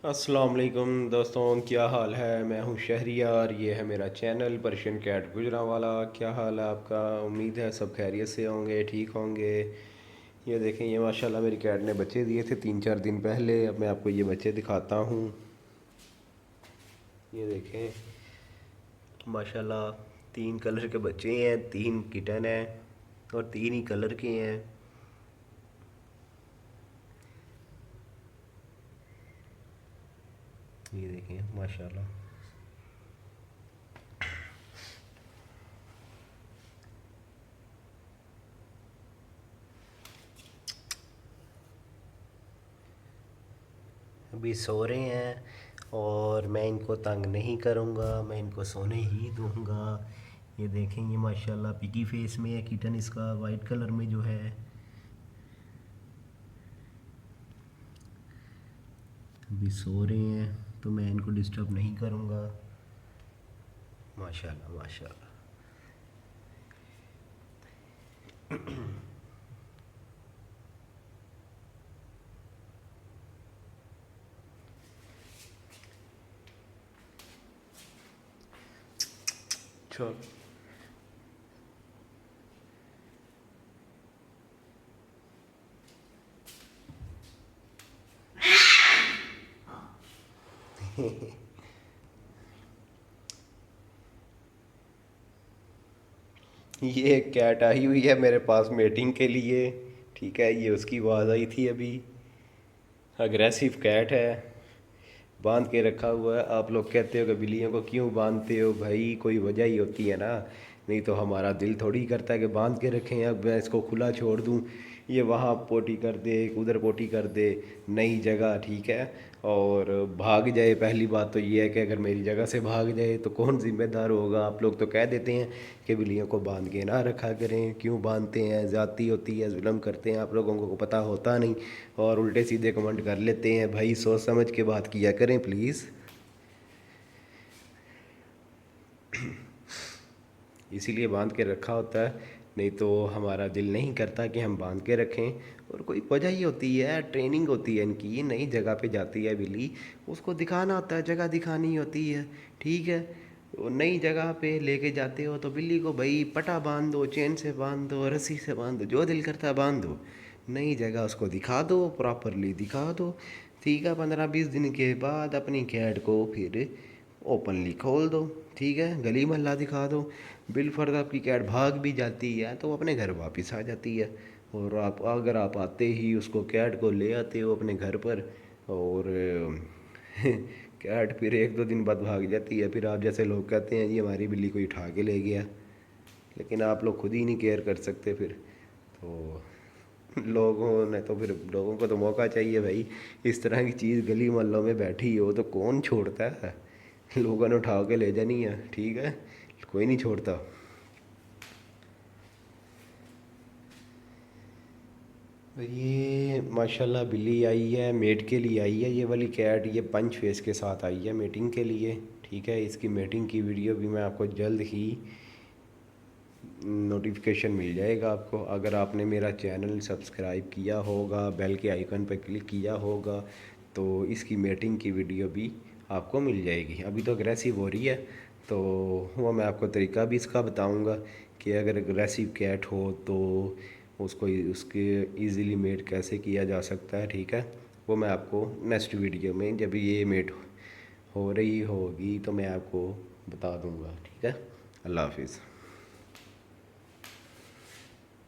अस्सलाम वालेकुम दोस्तों, क्या हाल है। मैं हूं शहरियार, ये है मेरा चैनल पर्शियन कैट गुजरांवाला। क्या हाल है आपका। उम्मीद है सब खैरियत से होंगे, ठीक होंगे। ये देखें, ये माशाल्लाह मेरी कैट ने बच्चे दिए थे 3-4 दिन पहले। अब मैं आपको ये बच्चे दिखाता हूँ। ये देखें माशाल्लाह 3 कलर के बच्चे हैं, 3 किटन हैं और 3 ही कलर के हैं। ये देखें माशाल्लाह। अभी सो रहे हैं और मैं इनको तंग नहीं करूँगा, मैं इनको सोने ही दूँगा। ये देखें, ये माशाल्लाह पिकी फेस में है किटन, इसका वाइट कलर में जो है। अभी सो रहे हैं तो मैं इनको डिस्टर्ब नहीं करूँगा। माशाल्लाह माशाल्लाह। चल ये एक कैट आई हुई है मेरे पास मेटिंग के लिए। ठीक है, ये उसकी आवाज़ आई थी अभी। अग्रेसिव कैट है, बांध के रखा हुआ है। आप लोग कहते हो कि बिल्लियों को क्यों बांधते हो भाई, कोई वजह ही होती है ना। नहीं तो हमारा दिल थोड़ी करता है कि बांध के रखें। अब मैं इसको खुला छोड़ दूँ, ये वहाँ पोटी कर दे, उधर पोटी कर दे, नई जगह, ठीक है, और भाग जाए। पहली बात तो ये है कि अगर मेरी जगह से भाग जाए तो कौन जिम्मेदार होगा। आप लोग तो कह देते हैं कि बिल्लियों को बांध के ना रखा करें, क्यों बांधते हैं, ज़्यादती होती है, जुल्म करते हैं। आप लोगों को पता होता नहीं और उल्टे सीधे कमेंट कर लेते हैं। भाई सोच समझ के बात किया करें प्लीज़। इसीलिए बांध के रखा होता है, नहीं तो हमारा दिल नहीं करता कि हम बांध के रखें। और कोई वजह ही होती है, ट्रेनिंग होती है इनकी। नई जगह पे जाती है बिल्ली, उसको दिखाना होता है, जगह दिखानी होती है, ठीक है। वो नई जगह पे लेके जाते हो तो बिल्ली को भाई पटा बांध दो, चेन से बांध दो, रस्सी से बांध दो, जो दिल करता है बांध दो। नई जगह उसको दिखा दो, प्रॉपरली दिखा दो, ठीक है। 15-20 दिन के बाद अपनी कैट को फिर ओपनली खोल दो, ठीक है, गली मोहल्ला दिखा दो। बिल फर्ज आपकी कैट भाग भी जाती है तो वो अपने घर वापस आ जाती है। और आप अगर आप आते ही उसको कैट को ले आते हो अपने घर पर, और कैट फिर 1-2 दिन बाद भाग जाती है, फिर आप जैसे लोग कहते हैं ये हमारी बिल्ली को उठा के ले गया। लेकिन आप लोग खुद ही नहीं केयर कर सकते फिर तो। लोगों को तो मौका चाहिए भाई। इस तरह की चीज़ गली मोहल्लों में बैठी हो तो कौन छोड़ता है। लोगों ने उठा के ले जानी है, ठीक है, कोई नहीं छोड़ता। ये माशाल्लाह बिल्ली आई है, मेट के लिए आई है। ये वाली कैट ये पंच फेस के साथ आई है मेटिंग के लिए, ठीक है। इसकी मेटिंग की वीडियो भी मैं आपको जल्द ही नोटिफिकेशन मिल जाएगा आपको। अगर आपने मेरा चैनल सब्सक्राइब किया होगा, बेल के आइकन पर क्लिक किया होगा, तो इसकी मेटिंग की वीडियो भी आपको मिल जाएगी। अभी तो अग्रेसिव हो रही है, तो वो मैं आपको तरीका भी इसका बताऊंगा कि अगर अग्रेसिव कैट हो तो उसको उसके ईज़िली मेट कैसे किया जा सकता है, ठीक है। वो मैं आपको नेक्स्ट वीडियो में जब ये मेट हो रही होगी तो मैं आपको बता दूंगा, ठीक है। अल्लाह हाफिज़।